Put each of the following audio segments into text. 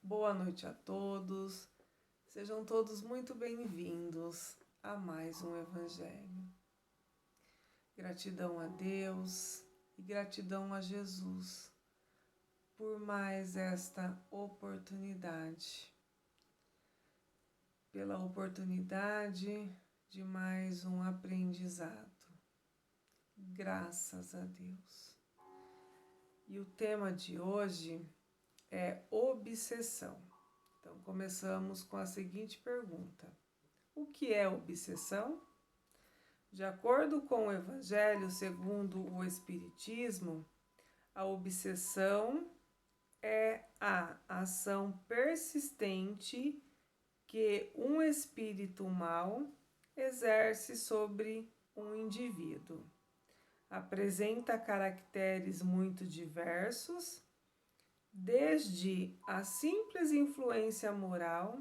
Boa noite a todos, sejam todos muito bem-vindos a mais um Evangelho. Gratidão a Deus e gratidão a Jesus por mais esta oportunidade, pela oportunidade de mais um aprendizado. Graças a Deus. E o tema de hoje é obsessão. Então, começamos com a seguinte pergunta: o que é obsessão? De acordo com o Evangelho segundo o Espiritismo, a obsessão é a ação persistente que um espírito mau exerce sobre um indivíduo. Apresenta caracteres muito diversos, desde a simples influência moral,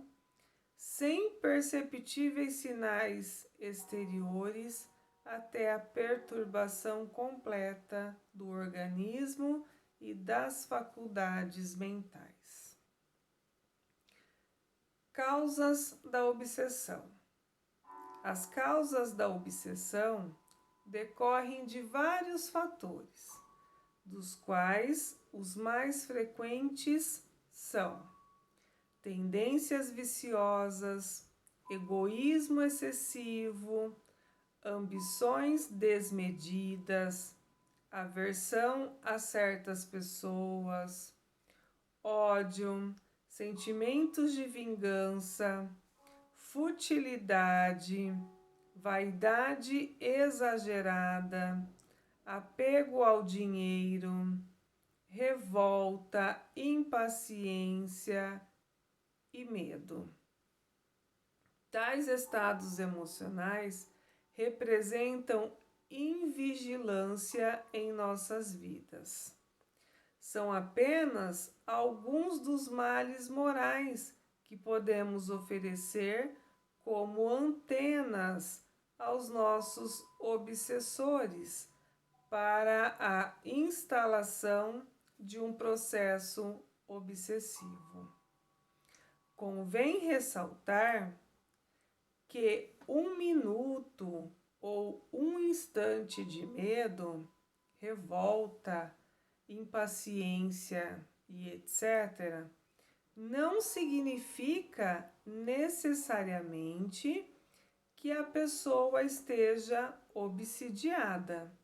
sem perceptíveis sinais exteriores, até a perturbação completa do organismo e das faculdades mentais. Causas da obsessão. As causas da obsessão decorrem de vários fatores, dos quais os mais frequentes são tendências viciosas, egoísmo excessivo, ambições desmedidas, aversão a certas pessoas, ódio, sentimentos de vingança, futilidade, vaidade exagerada, apego ao dinheiro, revolta, impaciência e medo. Tais estados emocionais representam invigilância em nossas vidas. São apenas alguns dos males morais que podemos oferecer como antenas aos nossos obsessores para a instalação de um processo obsessivo. Convém ressaltar que 1 minuto ou 1 instante de medo, revolta, impaciência e etc., não significa necessariamente que a pessoa esteja obsidiada,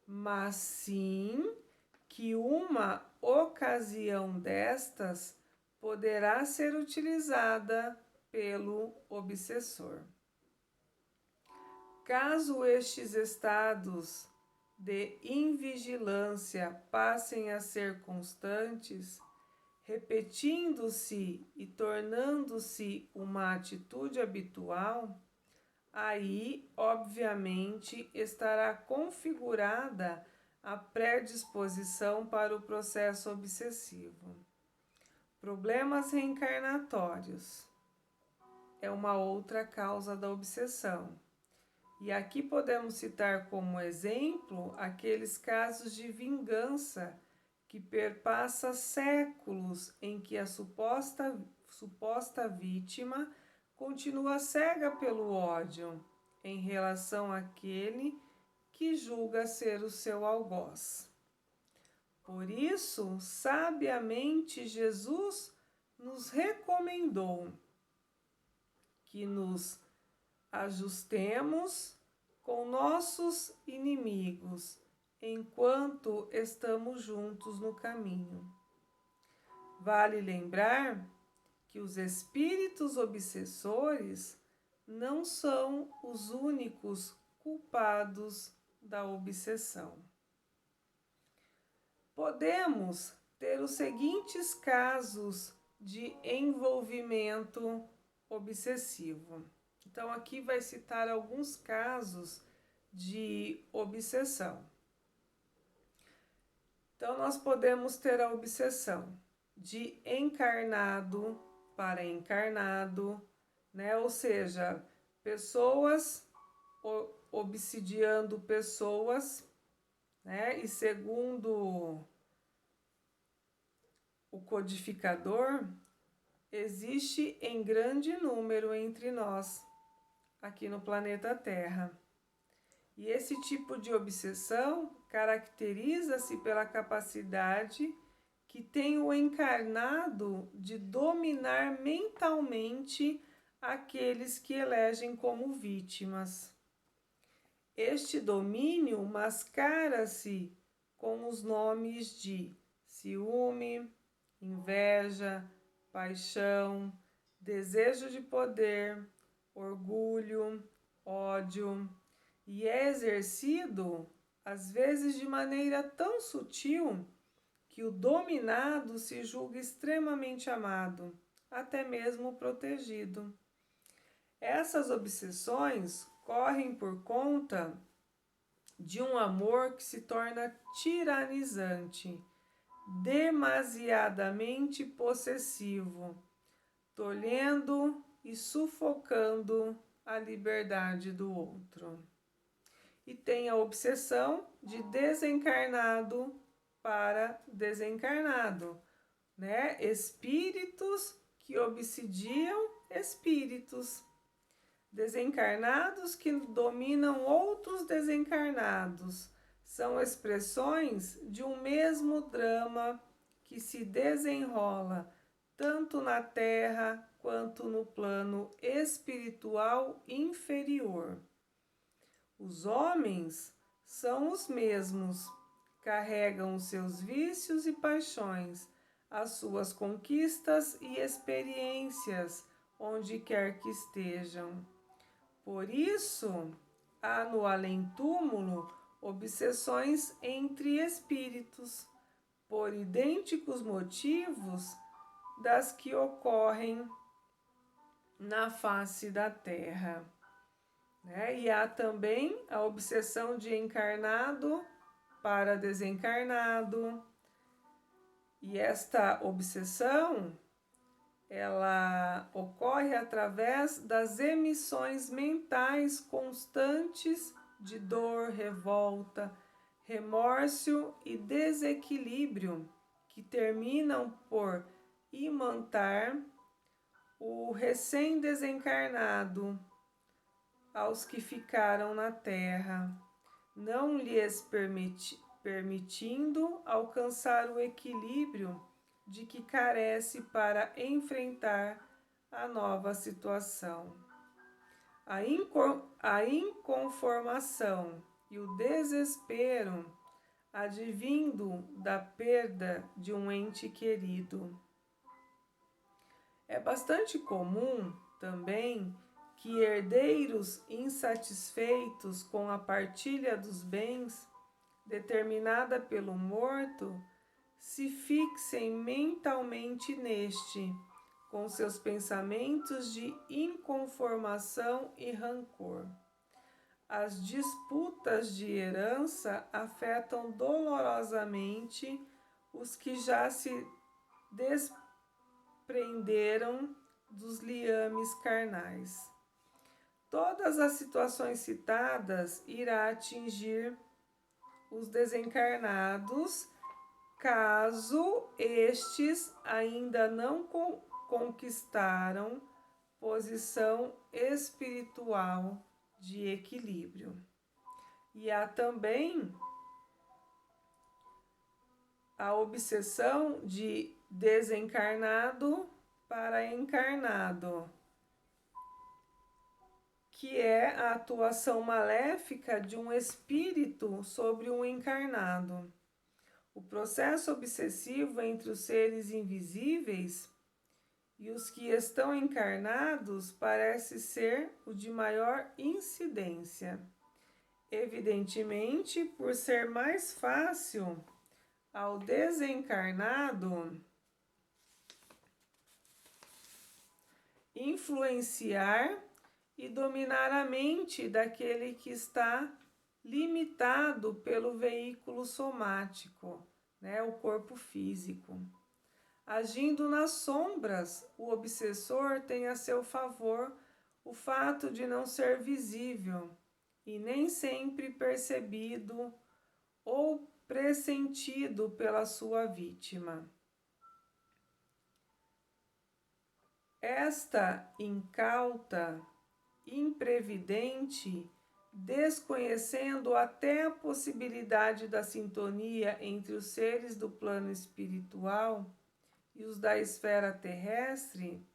mas sim que uma ocasião destas poderá ser utilizada pelo obsessor. Caso estes estados de invigilância passem a ser constantes, repetindo-se e tornando-se uma atitude habitual, aí, obviamente, estará configurada a predisposição para o processo obsessivo. Problemas reencarnatórios é uma outra causa da obsessão. E aqui podemos citar como exemplo aqueles casos de vingança que perpassa séculos em que a suposta vítima continua cega pelo ódio em relação àquele que julga ser o seu algoz. Por isso, sabiamente, Jesus nos recomendou que nos ajustemos com nossos inimigos enquanto estamos juntos no caminho. Vale lembrar que os espíritos obsessores não são os únicos culpados da obsessão. Podemos ter os seguintes casos de envolvimento obsessivo. Então, aqui vai citar alguns casos de obsessão. Então, nós podemos ter a obsessão de encarnado para encarnado, né? Ou seja, pessoas obsidiando pessoas, né? E segundo o codificador, existe em grande número entre nós, aqui no planeta Terra. E esse tipo de obsessão caracteriza-se pela capacidade que tem o encarnado de dominar mentalmente aqueles que elegem como vítimas. Este domínio mascara-se com os nomes de ciúme, inveja, paixão, desejo de poder, orgulho, ódio, e é exercido, às vezes de maneira tão sutil, que o dominado se julga extremamente amado, até mesmo protegido. Essas obsessões correm por conta de um amor que se torna tiranizante, demasiadamente possessivo, tolhendo e sufocando a liberdade do outro. E tem a obsessão de desencarnado para desencarnado, né? Espíritos que obsidiam espíritos, desencarnados que dominam outros desencarnados. São expressões de um mesmo drama que se desenrola tanto na Terra quanto no plano espiritual inferior. Os homens são os mesmos, carregam os seus vícios e paixões, as suas conquistas e experiências, onde quer que estejam. Por isso, há no além-túmulo obsessões entre espíritos, por idênticos motivos das que ocorrem na face da Terra. E há também a obsessão de encarnado para desencarnado. E esta obsessão, ela ocorre através das emissões mentais constantes de dor, revolta, remorso e desequilíbrio, que terminam por imantar o recém-desencarnado aos que ficaram na Terra, não lhes permitindo alcançar o equilíbrio de que carece para enfrentar a nova situação. A inconformação e o desespero advindo da perda de um ente querido. É bastante comum também que herdeiros insatisfeitos com a partilha dos bens determinada pelo morto se fixem mentalmente neste, com seus pensamentos de inconformação e rancor. As disputas de herança afetam dolorosamente os que já se desprenderam dos liames carnais. Todas as situações citadas irá atingir os desencarnados, caso estes ainda não conquistaram posição espiritual de equilíbrio. E há também a obsessão de desencarnado para encarnado, que é a atuação maléfica de um espírito sobre um encarnado. O processo obsessivo entre os seres invisíveis e os que estão encarnados parece ser o de maior incidência. Evidentemente, por ser mais fácil ao desencarnado influenciar e dominar a mente daquele que está limitado pelo veículo somático, o corpo físico. Agindo nas sombras, o obsessor tem a seu favor o fato de não ser visível e nem sempre percebido ou pressentido pela sua vítima. Esta incauta, imprevidente, desconhecendo até a possibilidade da sintonia entre os seres do plano espiritual e os da esfera terrestre,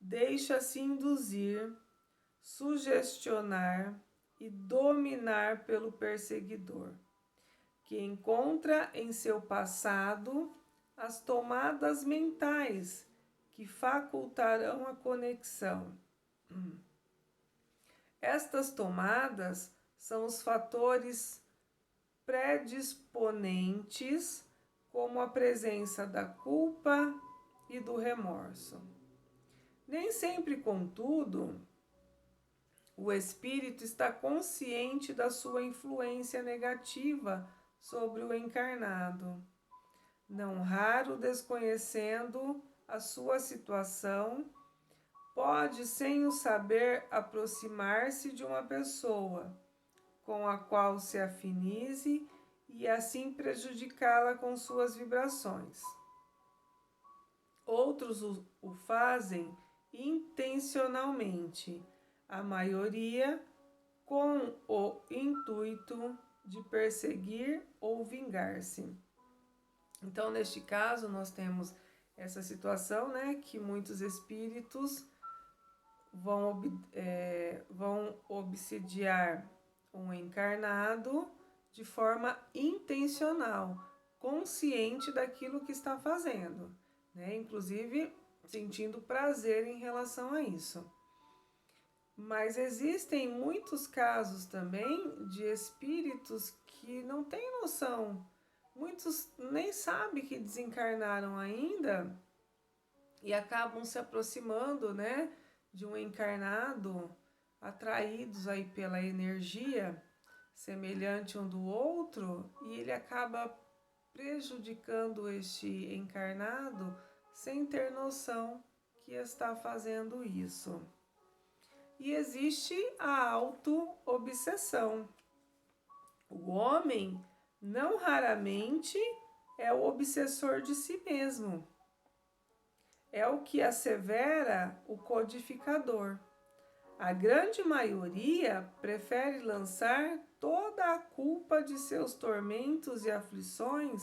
deixa-se induzir, sugestionar e dominar pelo perseguidor, que encontra em seu passado as tomadas mentais que facultarão a conexão. Estas tomadas são os fatores predisponentes, como a presença da culpa e do remorso. Nem sempre, contudo, o espírito está consciente da sua influência negativa sobre o encarnado. Não raro, desconhecendo a sua situação, pode, sem o saber, aproximar-se de uma pessoa com a qual se afinize e assim prejudicá-la com suas vibrações. Outros o fazem intencionalmente, a maioria com o intuito de perseguir ou vingar-se. Então, neste caso, nós temos essa situação, né, que muitos espíritos vão obsediar um encarnado de forma intencional, consciente daquilo que está fazendo, né? Inclusive sentindo prazer em relação a isso. Mas existem muitos casos também de espíritos que não têm noção. Muitos nem sabem que desencarnaram ainda e acabam se aproximando, né, de um encarnado, atraídos aí pela energia semelhante um do outro, e ele acaba prejudicando este encarnado sem ter noção que está fazendo isso. E existe a auto-obsessão. O homem, não raramente, é o obsessor de si mesmo. É o que assevera o codificador. A grande maioria prefere lançar toda a culpa de seus tormentos e aflições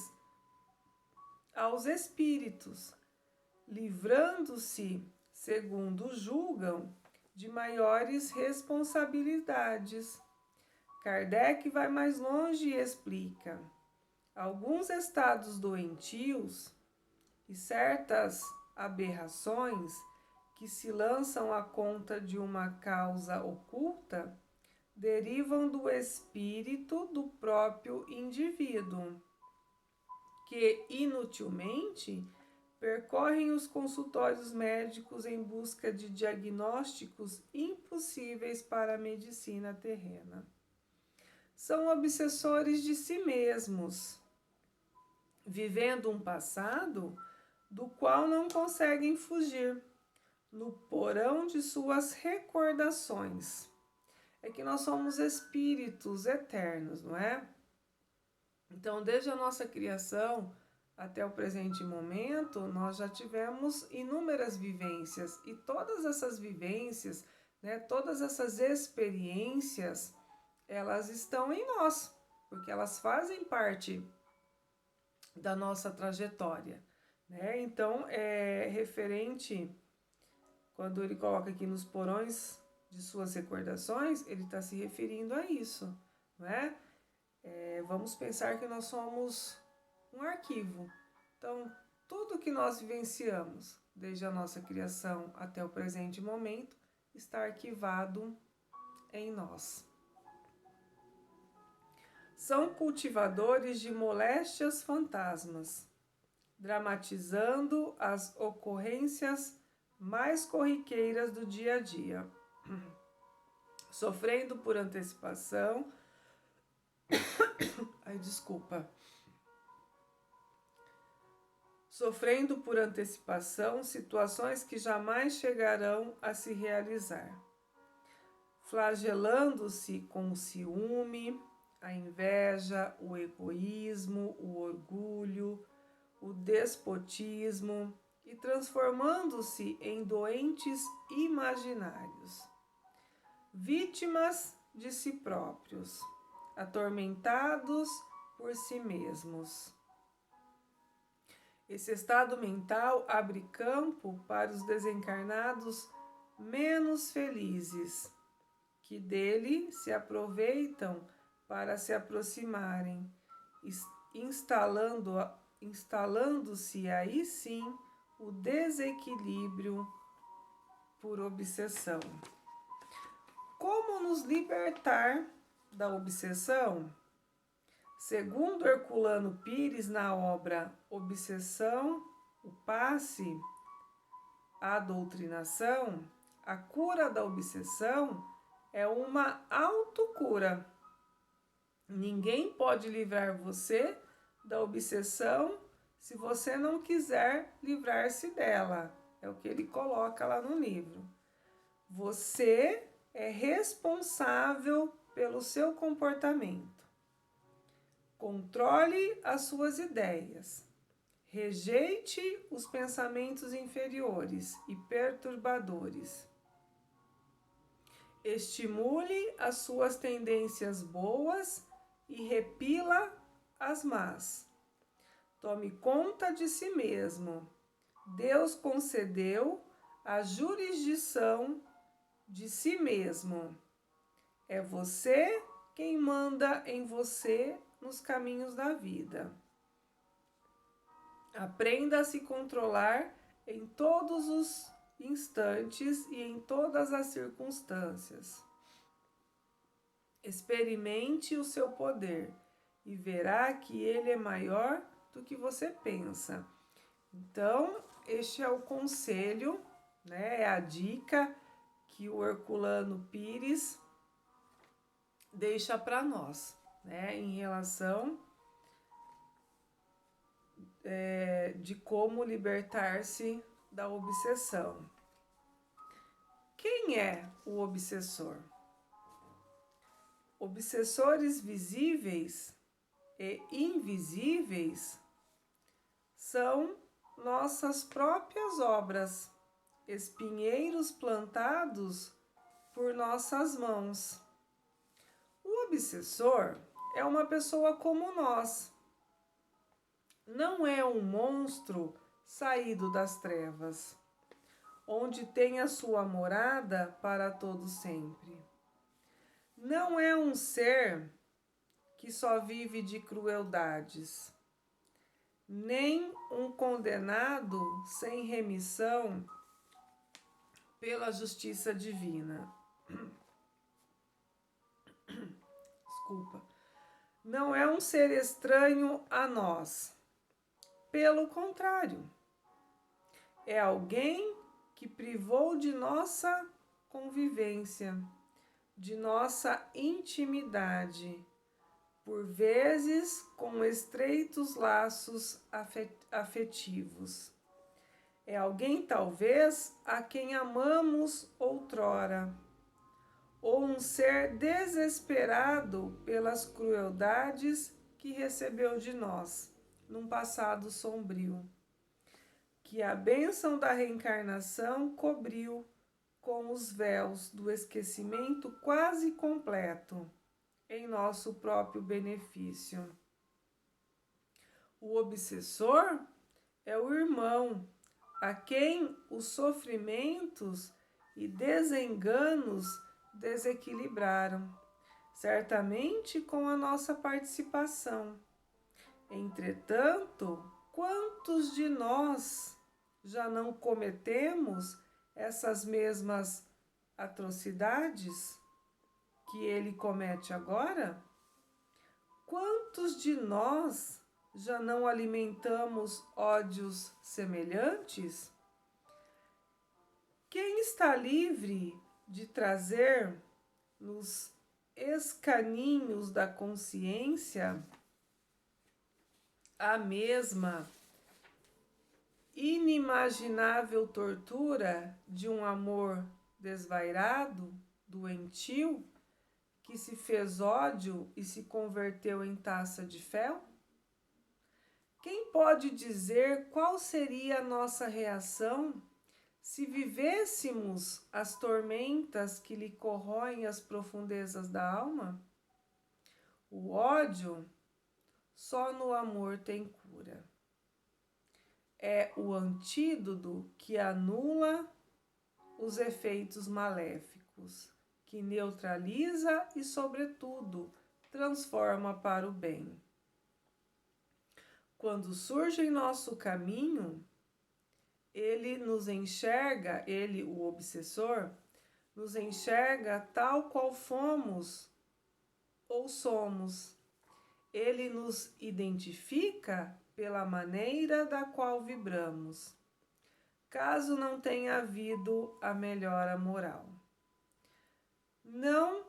aos espíritos, livrando-se, segundo julgam, de maiores responsabilidades. Kardec vai mais longe e explica: alguns estados doentios e certas aberrações que se lançam à conta de uma causa oculta derivam do espírito do próprio indivíduo, que inutilmente percorrem os consultórios médicos em busca de diagnósticos impossíveis para a medicina terrena. São obsessores de si mesmos, vivendo um passado do qual não conseguem fugir, no porão de suas recordações. É que nós somos espíritos eternos, não é? Então, desde a nossa criação até o presente momento, nós já tivemos inúmeras vivências, e todas essas vivências, né, todas essas experiências, elas estão em nós, porque elas fazem parte da nossa trajetória, né? Então, é referente, quando ele coloca aqui nos porões de suas recordações, ele está se referindo a isso, não é? Vamos pensar que nós somos um arquivo. Então, tudo que nós vivenciamos, desde a nossa criação até o presente momento, está arquivado em nós. São cultivadores de moléstias fantasmas, dramatizando as ocorrências mais corriqueiras do dia a dia, sofrendo por antecipação. Sofrendo por antecipação situações que jamais chegarão a se realizar, flagelando-se com o ciúme, a inveja, o egoísmo, o orgulho, o despotismo e transformando-se em doentes imaginários, vítimas de si próprios, atormentados por si mesmos. Esse estado mental abre campo para os desencarnados menos felizes, que dele se aproveitam para se aproximarem, instalando-se aí sim o desequilíbrio por obsessão. Como nos libertar da obsessão? Segundo Herculano Pires, na obra Obsessão, o Passe, a Doutrinação, a cura da obsessão é uma autocura. Ninguém pode livrar você da obsessão se você não quiser livrar-se dela. É o que ele coloca lá no livro. Você é responsável pelo seu comportamento. Controle as suas ideias. Rejeite os pensamentos inferiores e perturbadores. Estimule as suas tendências boas e repila as más. Tome conta de si mesmo. Deus concedeu a jurisdição de si mesmo. É você quem manda em você nos caminhos da vida. Aprenda a se controlar em todos os instantes e em todas as circunstâncias. Experimente o seu poder e verá que ele é maior do que você pensa. Então, este é o conselho, né? É a dica que o Herculano Pires deixa para nós, né? Em relação de como libertar-se da obsessão. Quem é o obsessor? Obsessores visíveis e invisíveis são nossas próprias obras, espinheiros plantados por nossas mãos. O obsessor é uma pessoa como nós. Não é um monstro saído das trevas, onde tem a sua morada para todo sempre. Não é um ser que só vive de crueldades, nem um condenado sem remissão pela justiça divina. Desculpa. Não é um ser estranho a nós. Pelo contrário, é alguém que privou de nossa convivência, de nossa intimidade, por vezes com estreitos laços afetivos. É alguém, talvez, a quem amamos outrora, ou um ser desesperado pelas crueldades que recebeu de nós, num passado sombrio, que a bênção da reencarnação cobriu com os véus do esquecimento quase completo, em nosso próprio benefício. O obsessor é o irmão a quem os sofrimentos e desenganos desequilibraram, certamente com a nossa participação. Entretanto, quantos de nós já não cometemos essas mesmas atrocidades que ele comete agora? Quantos de nós já não alimentamos ódios semelhantes? Quem está livre de trazer nos escaninhos da consciência a mesma inimaginável tortura de um amor desvairado, doentio, que se fez ódio e se converteu em taça de fel? Quem pode dizer qual seria a nossa reação se vivêssemos as tormentas que lhe corroem as profundezas da alma? O ódio só no amor tem cura. É o antídoto que anula os efeitos maléficos, que neutraliza e, sobretudo, transforma para o bem. Quando surge em nosso caminho, ele nos enxerga, ele, o obsessor, nos enxerga tal qual fomos ou somos. Ele nos identifica pela maneira da qual vibramos, caso não tenha havido a melhora moral. Não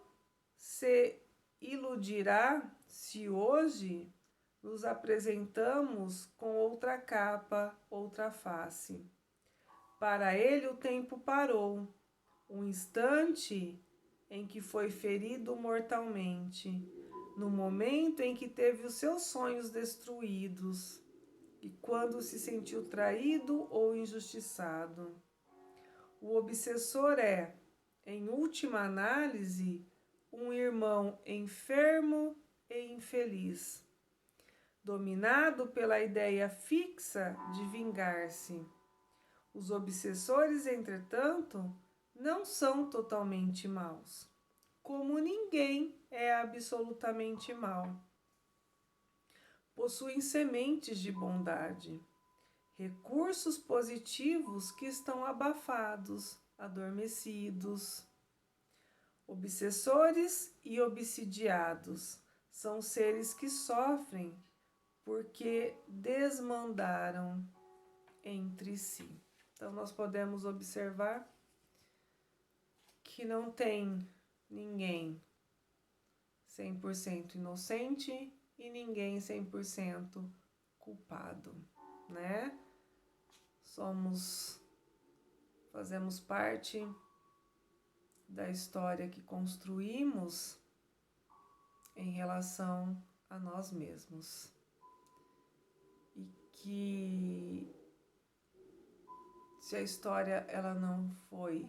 se iludirá se hoje nos apresentamos com outra capa, outra face. Para ele o tempo parou, um instante em que foi ferido mortalmente, no momento em que teve os seus sonhos destruídos e quando se sentiu traído ou injustiçado. O obsessor é, em última análise, um irmão enfermo e infeliz, dominado pela ideia fixa de vingar-se. Os obsessores, entretanto, não são totalmente maus, como ninguém é absolutamente mau. Possuem sementes de bondade, recursos positivos que estão abafados, adormecidos. Obsessores e obsidiados são seres que sofrem porque desmandaram entre si. Então, nós podemos observar que não tem ninguém 100% inocente e ninguém 100% culpado, né? Fazemos parte da história que construímos em relação a nós mesmos. E que se a história ela não foi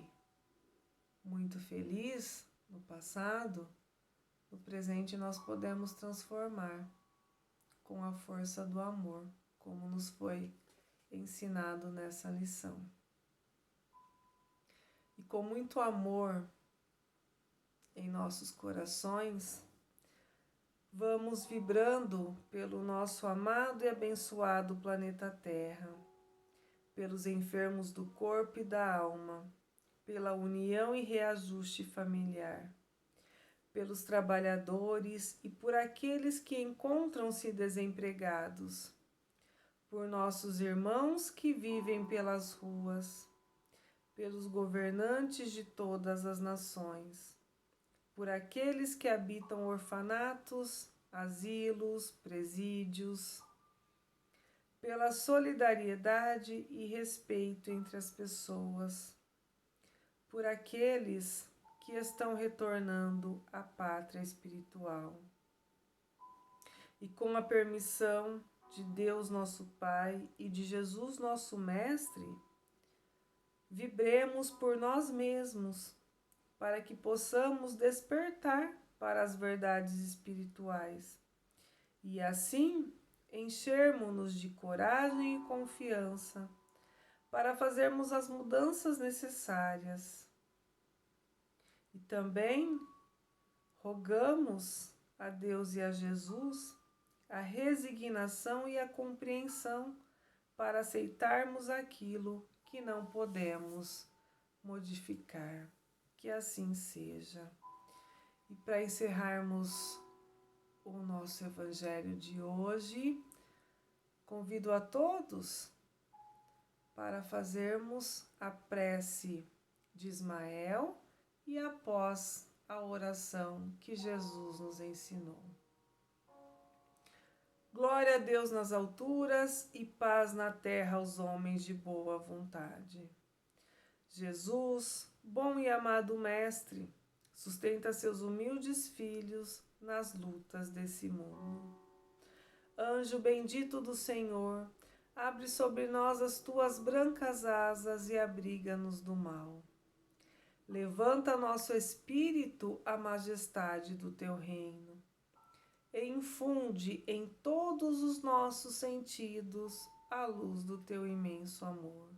muito feliz no passado, no presente nós podemos transformar com a força do amor, como nos foi ensinado nessa lição. E com muito amor em nossos corações, vamos vibrando pelo nosso amado e abençoado planeta Terra, pelos enfermos do corpo e da alma, pela união e reajuste familiar, pelos trabalhadores e por aqueles que encontram-se desempregados, por nossos irmãos que vivem pelas ruas, pelos governantes de todas as nações, por aqueles que habitam orfanatos, asilos, presídios, pela solidariedade e respeito entre as pessoas, por aqueles que estão retornando à pátria espiritual. E com a permissão de Deus nosso Pai e de Jesus nosso Mestre, vibremos por nós mesmos, para que possamos despertar para as verdades espirituais e assim enchermos-nos de coragem e confiança para fazermos as mudanças necessárias. E também rogamos a Deus e a Jesus a resignação e a compreensão para aceitarmos aquilo que não podemos modificar. Que assim seja. E para encerrarmos o nosso evangelho de hoje, convido a todos para fazermos a prece de Ismael e após a oração que Jesus nos ensinou. Glória a Deus nas alturas e paz na terra aos homens de boa vontade. Jesus, bom e amado Mestre, sustenta seus humildes filhos nas lutas desse mundo. Anjo bendito do Senhor, abre sobre nós as tuas brancas asas e abriga-nos do mal. Levanta nosso espírito à majestade do teu reino e infunde em todos os nossos sentidos a luz do teu imenso amor.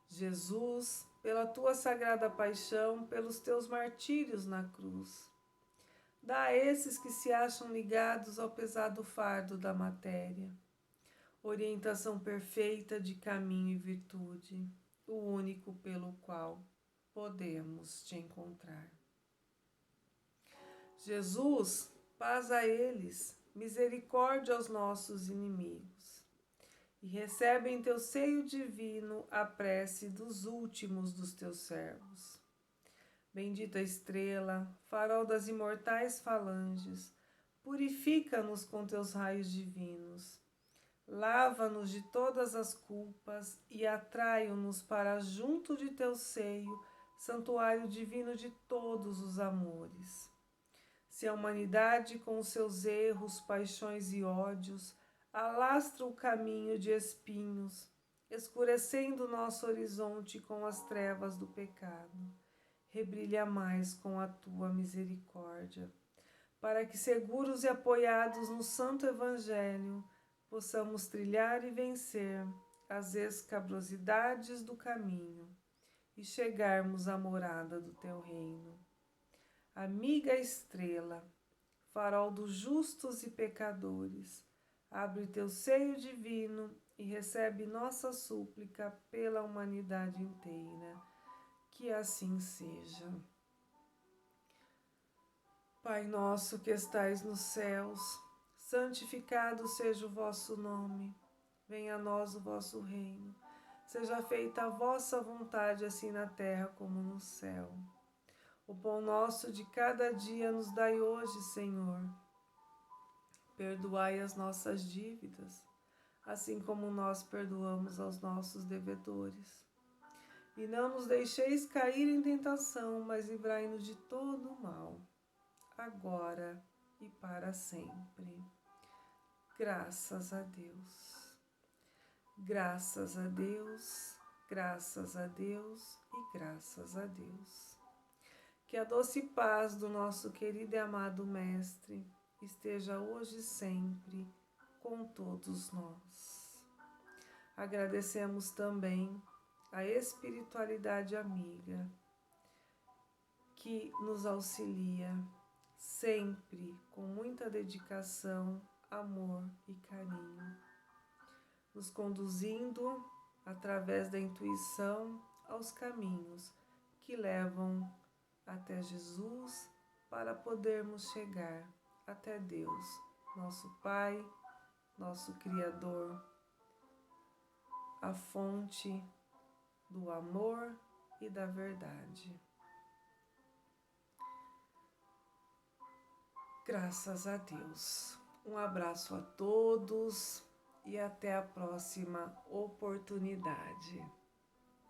Jesus, pela tua sagrada paixão, pelos teus martírios na cruz, dá a esses que se acham ligados ao pesado fardo da matéria orientação perfeita de caminho e virtude, o único pelo qual podemos te encontrar. Jesus, paz a eles, misericórdia aos nossos inimigos, e recebe em teu seio divino a prece dos últimos dos teus servos. Bendita estrela, farol das imortais falanges, purifica-nos com teus raios divinos. Lava-nos de todas as culpas e atrai-nos para junto de teu seio, santuário divino de todos os amores. Se a humanidade com os seus erros, paixões e ódios alastra o caminho de espinhos, escurecendo nosso horizonte com as trevas do pecado, rebrilha mais com a tua misericórdia, para que, seguros e apoiados no Santo Evangelho, possamos trilhar e vencer as escabrosidades do caminho e chegarmos à morada do teu reino. Amiga estrela, farol dos justos e pecadores, abre teu seio divino e recebe nossa súplica pela humanidade inteira. Que assim seja. Pai nosso que estais nos céus, santificado seja o vosso nome. Venha a nós o vosso reino. Seja feita a vossa vontade, assim na terra como no céu. O pão nosso de cada dia nos dai hoje, Senhor. Perdoai as nossas dívidas, assim como nós perdoamos aos nossos devedores. E não nos deixeis cair em tentação, mas livrai-nos de todo o mal, agora e para sempre. Graças a Deus. Graças a Deus, graças a Deus e graças a Deus. Que a doce paz do nosso querido e amado Mestre esteja hoje e sempre com todos nós. Agradecemos também a espiritualidade amiga que nos auxilia sempre com muita dedicação, amor e carinho, nos conduzindo através da intuição aos caminhos que levam até Jesus para podermos chegar até Deus, nosso Pai, nosso Criador, a fonte do amor e da verdade. Graças a Deus. Um abraço a todos e até a próxima oportunidade.